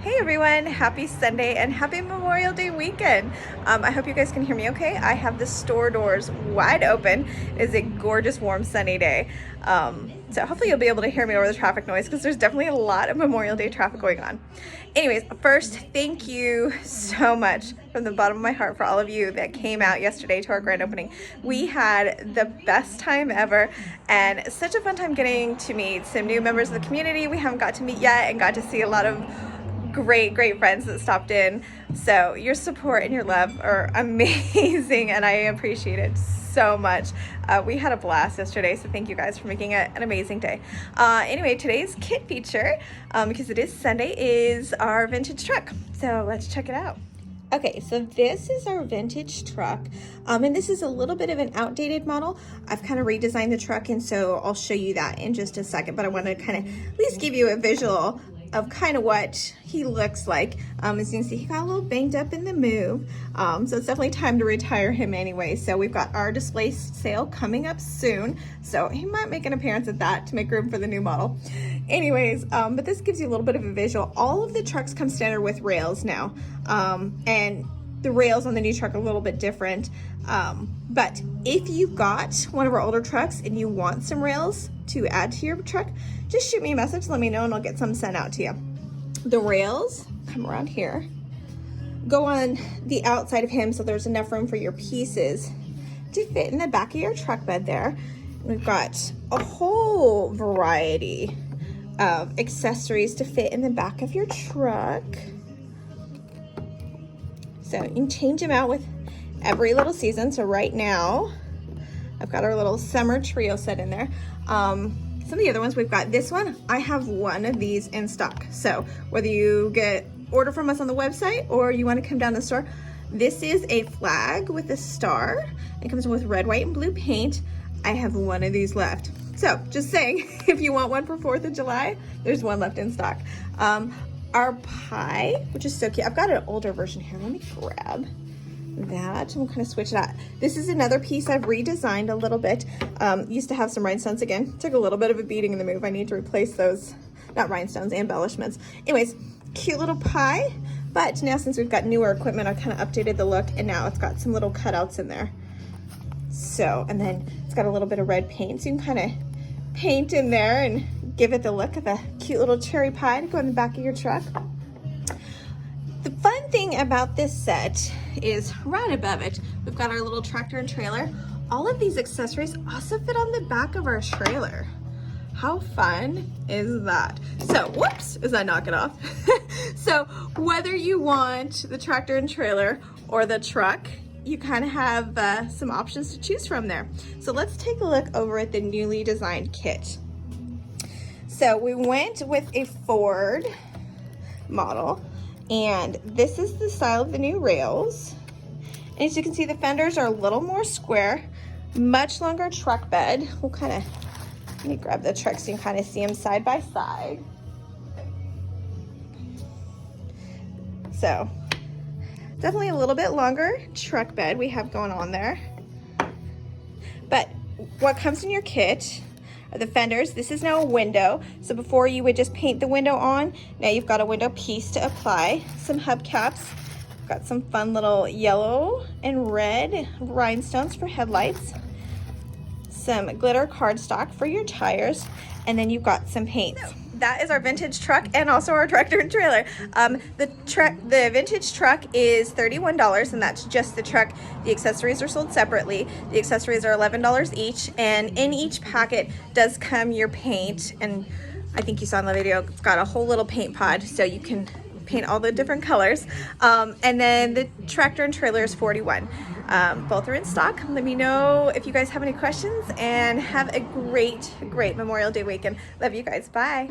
Hey everyone, happy Sunday and happy Memorial Day weekend. I hope you guys can hear me okay. I have the store doors wide open. It is a gorgeous, warm, sunny day. So hopefully you'll be able to hear me over the traffic noise because there's definitely a lot of Memorial Day traffic going on. Anyways, first, thank you so much from the bottom of my heart for all of you that came out yesterday to our grand opening. We had the best time ever and such a fun time getting to meet some new members of the community we haven't got to meet yet and got to see a lot of great friends that stopped in. So your support and your love are amazing and I appreciate it so much. We had a blast yesterday, so thank you guys for making it an amazing day. Anyway, today's kit feature, because it is Sunday, is our vintage truck. So let's check it out. Okay, so this is our vintage truck, and this is a little bit of an outdated model. I've kind of redesigned the truck, and so I'll show you that in just a second, but I want to kind of at least give you a visual of kind of what he looks like. As you can see, he got a little banged up in the move, so it's definitely time to retire him anyway. So we've got our display sale coming up soon, so he might make an appearance at that to make room for the new model. Anyways, but this gives you a little bit of a visual. All of the trucks come standard with rails now, and the rails on the new truck are a little bit different. But if you got one of our older trucks and you want some rails to add to your truck, just shoot me a message, let me know, and I'll get some sent out to you. The rails come around here, go on the outside of him so there's enough room for your pieces to fit in the back of your truck bed there. We've got a whole variety of accessories to fit in the back of your truck. So you can change them out with every little season. So right now, I've got our little summer trio set in there. Some of the other ones, we've got this one. I have one of these in stock. So whether you order from us on the website or you want to come down the store, this is a flag with a star. It comes with red, white, and blue paint. I have one of these left. So just saying, if you want one for 4th of July, there's one left in stock. Our pie, which is so cute. I've got an older version here. Let me grab that. I'm kind of switch that. This is another piece I've redesigned a little bit. Used to have some rhinestones again. Took a little bit of a beating in the move. I need to replace those, not rhinestones, embellishments. Anyways, cute little pie. But now since we've got newer equipment, I've kind of updated the look and now it's got some little cutouts in there. So, and then it's got a little bit of red paint. So you can kind of paint in there and give it the look of a cute little cherry pie to go in the back of your truck. The fun thing about this set is right above it, we've got our little tractor and trailer. All of these accessories also fit on the back of our trailer. How fun is that? So, whoops, as I knock it off. So whether you want the tractor and trailer or the truck, you kind of have some options to choose from there. So let's take a look over at the newly designed kit. So we went with a Ford model, and this is the style of the new rails. And as you can see, the fenders are a little more square, much longer truck bed. We'll kind of, let me grab the truck so you can kind of see them side by side. So definitely a little bit longer truck bed we have going on there. But what comes in your kit are the fenders. This is now a window. So before you would just paint the window on, now you've got a window piece to apply. Some hubcaps. Got some fun little yellow and red rhinestones for headlights. Some glitter cardstock for your tires. And then you've got some paints. That is our vintage truck and also our tractor and trailer. The vintage truck is $31, and that's just the truck. The accessories are sold separately. The accessories are $11 each, and in each packet does come your paint. And I think you saw in the video, it's got a whole little paint pod, so you can paint all the different colors. And then the tractor and trailer is $41. Both are in stock. Let me know if you guys have any questions, and have a great Memorial Day weekend. Love you guys. Bye.